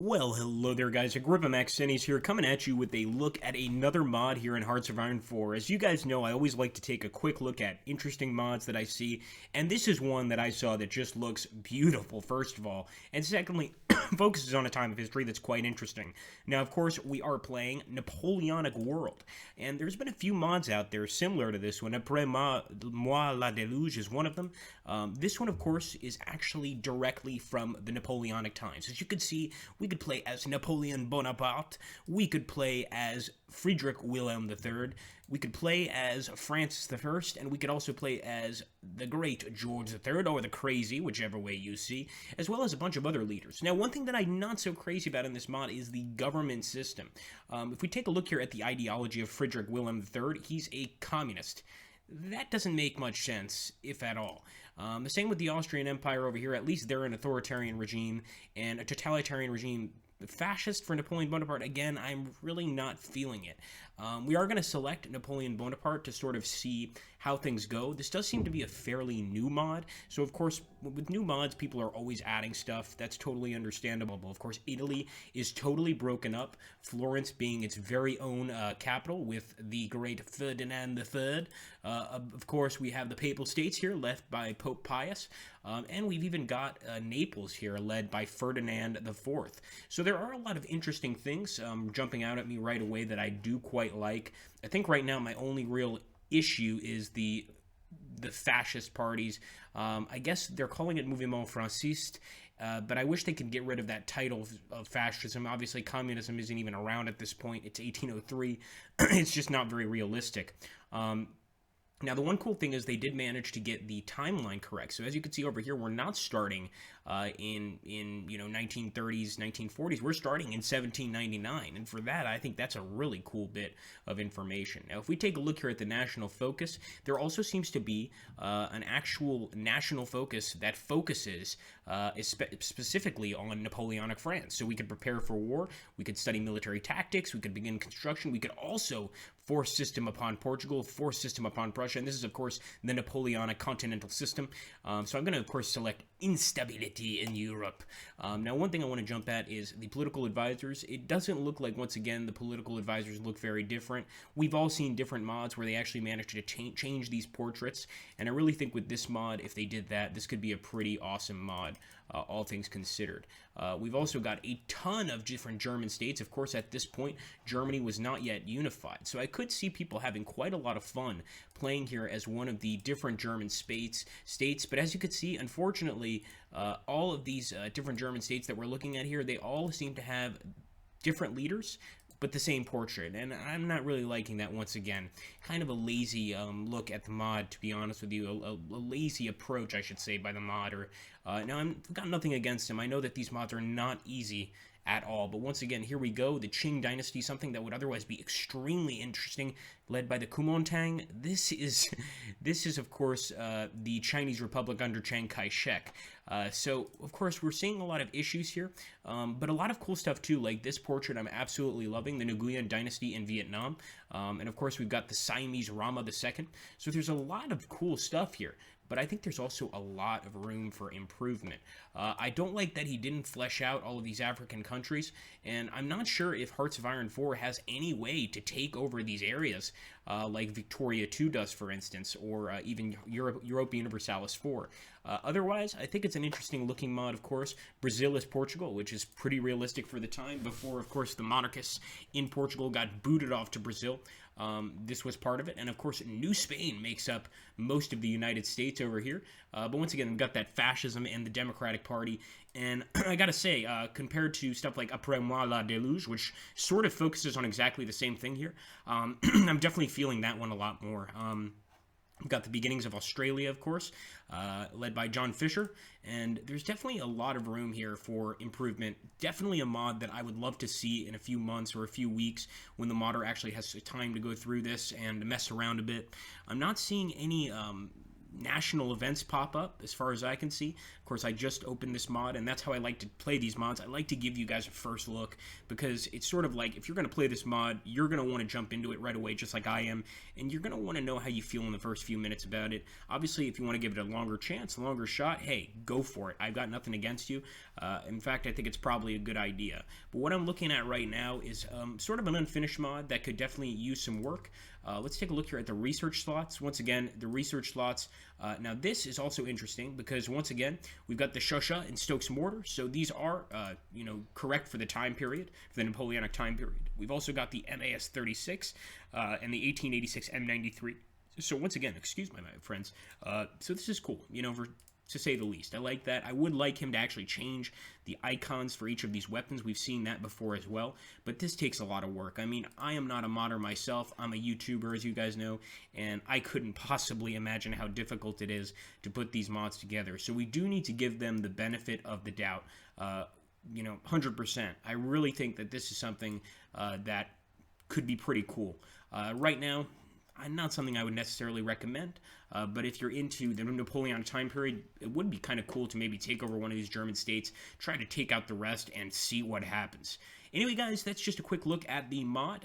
Well, hello there, guys. Agrippa Maxenis here, coming at you with a look at another mod here in Hearts of Iron 4. As you guys know, I always like to take a quick look at interesting mods that I see, and this is one that I saw that just looks beautiful, first of all, and secondly, focuses on a time of history that's quite interesting. Now, of course, we are playing Napoleonic World, and there's been a few mods out there similar to this one. Après moi la déluge is one of them. This one, of course, is actually directly from the Napoleonic times. As you can see, we could play as Napoleon Bonaparte. We could play as Friedrich Wilhelm III. We could play as Francis I, and we could also play as the great George III, or the crazy, whichever way you see, as well as a bunch of other leaders. Now, one thing that I'm not so crazy about in this mod is the government system. If we take a look here at the ideology of Friedrich Wilhelm III, he's a communist. That doesn't make much sense, if at all. The same with the Austrian Empire over here. At least they're an authoritarian regime, and a totalitarian regime. Fascist for Napoleon Bonaparte, again, I'm really not feeling it. We are going to select Napoleon Bonaparte to sort of see how things go. This does seem to be a fairly new mod, so of course, with new mods, people are always adding stuff. That's totally understandable. Of course, Italy is totally broken up, Florence being its very own capital with the great Ferdinand III. Of course, we have the Papal States here, led by Pope Pius, and we've even got Naples here, led by Ferdinand IV. So there are a lot of interesting things jumping out at me right away that I do quite like. I think right now my only real issue is the fascist parties. I guess they're calling it Mouvement Franciste, but I wish they could get rid of that title of fascism. Obviously, communism isn't even around at this point. It's 1803. It's just not very realistic. Now, the one cool thing is they did manage to get the timeline correct. So as you can see over here, we're not starting in 1930s, 1940s. We're starting in 1799, and for that, I think that's a really cool bit of information. Now, if we take a look here at the national focus, there also seems to be an actual national focus that focuses specifically on Napoleonic France. So we could prepare for war, we could study military tactics, we could begin construction, we could also force system upon Portugal, force system upon Prussia, and this is, of course, the Napoleonic continental system. So I'm going to, of course, select instability in Europe. Now, one thing I want to jump at is the political advisors. It doesn't look like, once again, the political advisors look very different. We've all seen different mods where they actually managed to change these portraits, and I really think with this mod, if they did that, this could be a pretty awesome mod, all things considered. We've also got a ton of different German states. Of course, at this point, Germany was not yet unified, so I could see people having quite a lot of fun playing here as one of the different German states. But as you can see, unfortunately, all of these different German states that we're looking at here, they all seem to have different leaders, but the same portrait, and I'm not really liking that. Once again, kind of a lazy look at the mod, to be honest with you, a lazy approach, I should say, by the modder. Now, I've got nothing against him. I know that these mods are not easy at all, but once again, here we go, the Ching Dynasty, something that would otherwise be extremely interesting, led by the Kuomintang. This is of course, the Chinese Republic under Chiang Kai-shek. So, of course, we're seeing a lot of issues here, but a lot of cool stuff too, like this portrait I'm absolutely loving, the Nguyen Dynasty in Vietnam, and of course we've got the Siamese Rama II, so there's a lot of cool stuff here. But I think there's also a lot of room for improvement. I don't like that he didn't flesh out all of these African countries, and I'm not sure if Hearts of Iron 4 has any way to take over these areas, like Victoria 2 does, for instance, or even Europa Universalis 4. Otherwise, I think it's an interesting looking mod, of course. Brazil is Portugal, which is pretty realistic for the time, before, of course, the monarchists in Portugal got booted off to Brazil. This was part of it, and of course, New Spain makes up most of the United States over here. But once again, we've got that fascism and the Democratic Party, and I gotta say, compared to stuff like Après moi la déluge, which sort of focuses on exactly the same thing here, I'm definitely feeling that one a lot more. We've got the beginnings of Australia, of course, led by John Fisher, and there's definitely a lot of room here for improvement. Definitely a mod that I would love to see in a few months or a few weeks when the modder actually has time to go through this and mess around a bit. I'm not seeing any national events pop up, as far as I can see. Of course, I just opened this mod, and that's how I like to play these mods. I like to give you guys a first look, because it's sort of like, if you're going to play this mod, you're going to want to jump into it right away, just like I am, and you're going to want to know how you feel in the first few minutes about it. Obviously, if you want to give it a longer chance, a longer shot, hey, go for it. I've got nothing against you. In fact, I think it's probably a good idea. But what I'm looking at right now is sort of an unfinished mod that could definitely use some work. Let's take a look here at the research slots. Once again, the research slots. Now, this is also interesting because, once again, we've got the Shusha and Stokes mortar. So these are, correct for the time period, for the Napoleonic time period. We've also got the MAS 36 and the 1886 M93. So once again, excuse my friends. So this is cool, to say the least. I like that. I would like him to actually change the icons for each of these weapons. We've seen that before as well, but this takes a lot of work. I mean, I am not a modder myself. I'm a YouTuber, as you guys know, and I couldn't possibly imagine how difficult it is to put these mods together. So we do need to give them the benefit of the doubt. 100%. I really think that this is something that could be pretty cool. Right now, not something I would necessarily recommend, but if you're into the Napoleonic time period, it would be kind of cool to maybe take over one of these German states, try to take out the rest, and see what happens. Anyway, guys, that's just a quick look at the mod,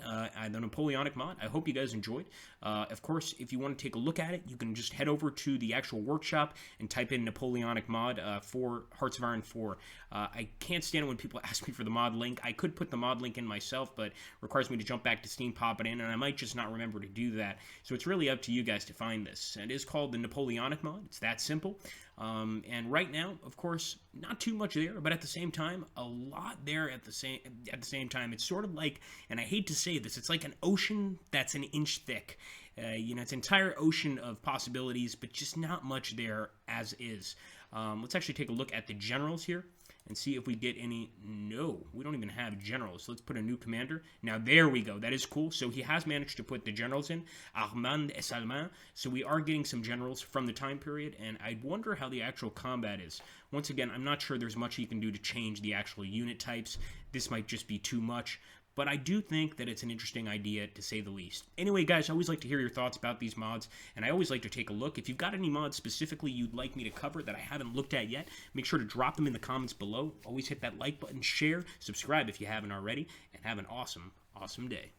the Napoleonic mod. I hope you guys enjoyed. Of course, if you want to take a look at it, you can just head over to the actual workshop and type in Napoleonic mod for Hearts of Iron 4. I can't stand it when people ask me for the mod link. I could put the mod link in myself, but it requires me to jump back to Steam, pop it in, and I might just not remember to do that. So it's really up to you guys to find this. And it is called the Napoleonic mod. It's that simple. And right now, of course, not too much there, but at the same time, a lot there at the same time. It's sort of like, and I hate to say this, it's like an ocean that's an inch thick. It's an entire ocean of possibilities, but just not much there as is. Let's actually take a look at the generals here and see if we get any. No, we don't even have generals. So let's put a new commander. Now, there we go. That is cool. So he has managed to put the generals in, Armand et Salman. So we are getting some generals from the time period, and I wonder how the actual combat is. Once again, I'm not sure there's much he can do to change the actual unit types. This might just be too much. But I do think that it's an interesting idea, to say the least. Anyway, guys, I always like to hear your thoughts about these mods, and I always like to take a look. If you've got any mods specifically you'd like me to cover that I haven't looked at yet, make sure to drop them in the comments below. Always hit that like button, share, subscribe if you haven't already, and have an awesome, awesome day.